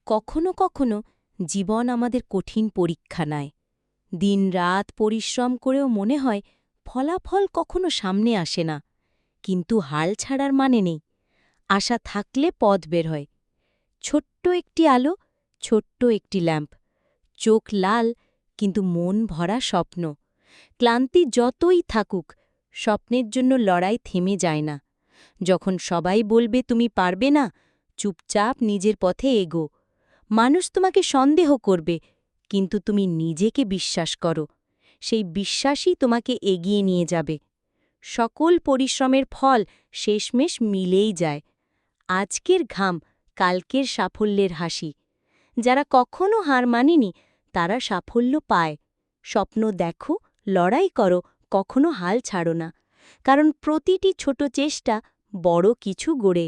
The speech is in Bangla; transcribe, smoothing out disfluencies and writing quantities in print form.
কখনো কখনো জীবন আমাদের কঠিন পরীক্ষা নেয়। দিনরাত পরিশ্রম করেও মনে হয় ফলাফল কখনো সামনে আসে না, কিন্তু হাল ছাড়ার মানে নেই। আশা থাকলে পথ বের হয়। ছোট্ট একটি আলো, ছোট্ট একটি ল্যাম্প, চোখ লাল কিন্তু মন ভরা স্বপ্ন। ক্লান্তি যতই থাকুক, স্বপ্নের জন্য লড়াই থেমে যায় না। যখন সবাই বলবে তুমি পারবে না, চুপচাপ নিজের পথে এগো। মানুষ তোমাকে সন্দেহ করবে, কিন্তু তুমি নিজেকে বিশ্বাস করো। সেই বিশ্বাসই তোমাকে এগিয়ে নিয়ে যাবে। সকল পরিশ্রমের ফল শেষমেশ মিলেই যায়। আজকের ঘাম, কালকের সাফল্যের হাসি। যারা কখনো হার মানেনি তারা সাফল্য পায়। স্বপ্ন দেখো, লড়াই করো, কখনো হাল ছাড়ো না, কারণ প্রতিটি ছোট চেষ্টা বড় কিছু গড়ে।